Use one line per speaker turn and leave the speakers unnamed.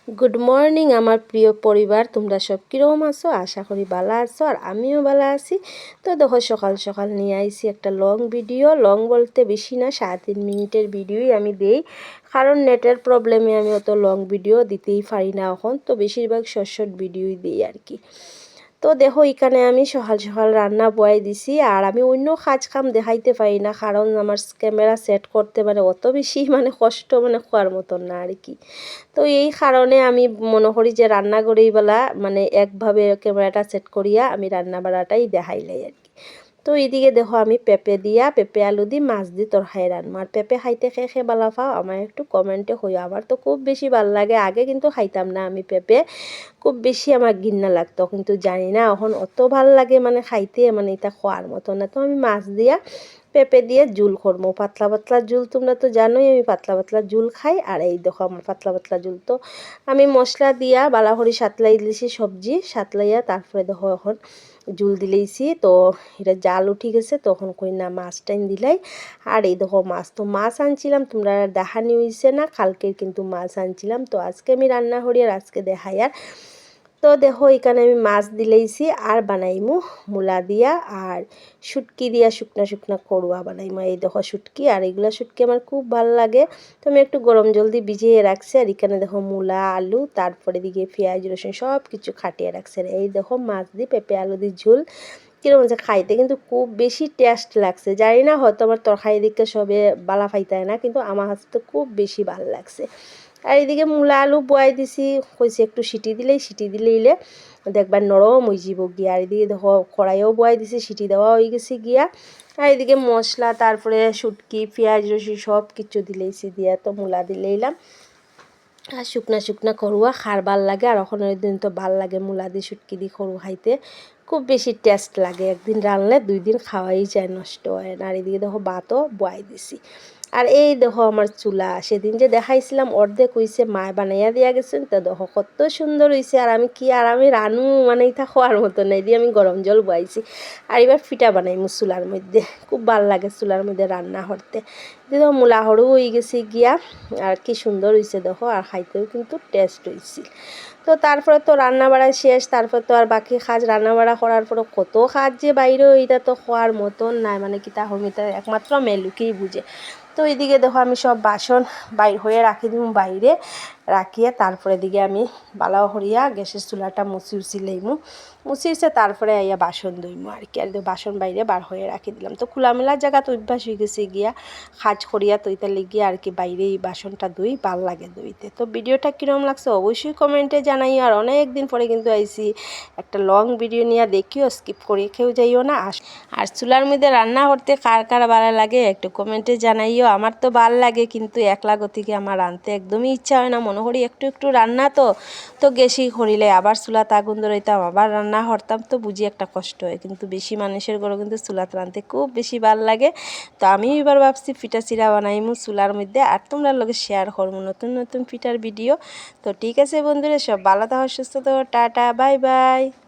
Good morning আমার প্রিয় পরিবার, তোমরা সব কীরকম আছো? আশা করি ভালো আছো আর আমিও ভালো আছি। তো দেখো সকাল সকাল নিয়ে আইছি একটা লং ভিডিও। লং বলতে বেশি না, 3.5 মিনিটের ভিডিওই আমি দেই, কারণ নেটের প্রবলেমে আমি অত লং ভিডিও দিতেই পারি না এখন, তো বেশিরভাগ শর্ট শর্ট ভিডিওই দিই আর কি। তো দেখো এখানে আমি সকাল সকাল রান্না বয়াই দিছি, আর আমি অন্য কাজ কাম দেখাইতে পারি না, কারণ আমার ক্যামেরা সেট করতে অত বেশি কষ্ট খোয়ার মতন না আর কি। তো এই কারণে আমি মনে করি যে রান্না করেই বেলা একভাবে ক্যামেরাটা সেট করিয়া আমি রান্না বাড়াটাই দেখাইলাই আর কি। তো এইদিকে দেখো আমি পেঁপে আলু দিয়ে মাছ দিয়ে তরকারি রান্না। আর পেঁপে খাইতে খেয়ে বালা পাও আমার একটু কমেন্টে হইও। আমার তো খুব বেশি ভাল লাগে, আগে কিন্তু খাইতাম না আমি পেঁপে, খুব বেশি আমার ঘৃণা লাগতো, কিন্তু জানি না এখন অত ভাল লাগে খাইতে এটা খোয়ার মতো না। তো আমি মাছ দিয়া পেঁপে দিয়ে ঝুল করবো, পাতলা পাতলা ঝুল। তোমরা তো জানোই আমি পাতলা পাতলা ঝুল খাই, আর এই দেখো আমার পাতলা পাতলা ঝুল। তো আমি মশলা দিয়া বালাহরি সাতলাই দিয়েছি, সবজি সাতলাইয়া তারপরে দেখো এখন ঝুল দিলেইছি। তো এটা জাল উঠি গেছে, তখন কই না মাছ টাইম দিলাই। আর এই দেখো মাছ আনছিলাম, তোমরা দেখানি হইছে না, কালকের কিন্তু মাছ আনছিলাম। তো আজকে আমি রান্না করি আর আজকে দেখাই। আর তো দেখো এখানে আমি মাছ দিলেইছি আর বানাইমু মূলা দিয়া আর শুটকি দিয়া শুকনা শুকনা করুয়া বানাইমু। এই দেখো শুটকি, আর এগুলা শুটকি আমার খুব ভালো লাগে। তো আমি একটু গরম জল দিয়ে ভিজিয়ে রাখছি। আর এখানে দেখো মূলা আলু, তারপরে দিকে পেঁয়াজ রসুন সব কিছু খাটিয়ে রাখছে। এই দেখো মাছ দিয়ে পেঁপে আলু দিয়ে ঝোল কিরকম হচ্ছে খাইতে, কিন্তু খুব বেশি টেস্ট লাগছে। জানি না হয়তো আমার তরকারি দিকে সবে বালা ফাইতায় না, কিন্তু আমার হাতে তো খুব বেশি ভালো লাগছে। আর এদিকে মূলা আলু বয়াই দিছি, কইছি একটু সিটি দিলেইলে দেখবার নরম হয়ে যাব গিয়া। আর এদিকে দেখো কড়াইও বয়াই দিছি, সিটি দেওয়া হয়ে গেছে গিয়া। আর এদিকে মশলা, তারপরে শুটকি পেঁয়াজ রসুন সব কিছু দিলেইছি, দিয়া তো মূলা দিলেইলাম। আর শুকনা শুকনা করুয়া খার ভাল লাগে, আর ওখানে দিন তো ভাল লাগে মূলা দিয়ে শুটকি দিয়ে করু খাইতে, খুব বেশি টেস্ট লাগে। একদিন রানলে 2 দিন খাওয়াই যায়, নষ্ট হয় না। আর এদিকে দেখো ভাতও বয়াই দিছি। আর এই দেখো আমার চুলা, সেদিন যে দেখাইছিলাম অর্ধেক হইছে, মায় বানাইয়া দিয়া গেছেন। তো দেখো কত সুন্দর হইছে। আর আমি রানু এটা খাওয়ার মতো নাই দিয়ে আমি গরম জল বয়াইছি। আর এবার পিঠা বানাইমু চুলার মধ্যে, খুব ভাল লাগে চুলার মধ্যে রান্না করতে। দেখো মূলা হরু হয়ে গেছে গিয়া, আর কি সুন্দর হয়েছে দেখো, আর খাইতেও কিন্তু টেস্ট হয়েছিল। তো তারপরে তো রান্না বাড়া শেষ, তারপর তো আর বাকি কাজ, রান্না বাড়া করার পরে কত কাজ যে বাইরে, এটা তো খোয়ার মতন নাই, কিতা হমিতা একমাত্র মেলুকেই বুঝে। তো এইদিকে দেখো আমি সব বাসন বাইর হয়ে রাখি দিব বাইরে, রাখিয়ে তারপরে দিকে আমি বালা হরিয়া গ্যাসের চুলাটা মুছি লইমু, তারপরে আইয়া বাসন ধুইমু আর কি। আর বাসন বাইরে বার হয়ে রাখি দিলাম। তো খোলামেলা জায়গা তো অভ্যাস হয়ে গেছে গিয়া, কাজ করিয়া তৈতে লেগিয়া আর কি বাইরে এই বাসনটা ধুই, ভাল লাগে ধুইতে। তো ভিডিওটা কীরকম লাগছে অবশ্যই কমেন্টে জানাইও। আর অনেক দিন পরে কিন্তু আইছি একটা লং ভিডিও নিয়ে, দেখিও, স্কিপ করে কেউ যাইও না। আর চুলার মধ্যে রান্না করতে কার কার ভালো লাগে একটু কমেন্টে জানাইও। আমার তো ভাল লাগে, কিন্তু একলা গতিকে আমার রাঁধতে একদমই ইচ্ছা হয় না, মনে করি একটু একটু রান্না তো গেছেই করিলে আবার চুলাত আগুন ধরাইতাম, আবার রান্না করতাম, তো বুঝি একটা কষ্ট হয়। কিন্তু বেশি মানুষের ঘরে কিন্তু চুলাত রাঁধতে খুব বেশি ভাল লাগে। তো আমি এবার ভাবছি পিঠা চিরা বানাইমু চুলার মধ্যে, আর তোমরা লগে শেয়ার করবো নতুন নতুন পিঠার ভিডিও। তো ঠিক আছে বন্ধুরা, সব ভালো থাকো, সুস্থ থাকো, টাটা বাই বাই।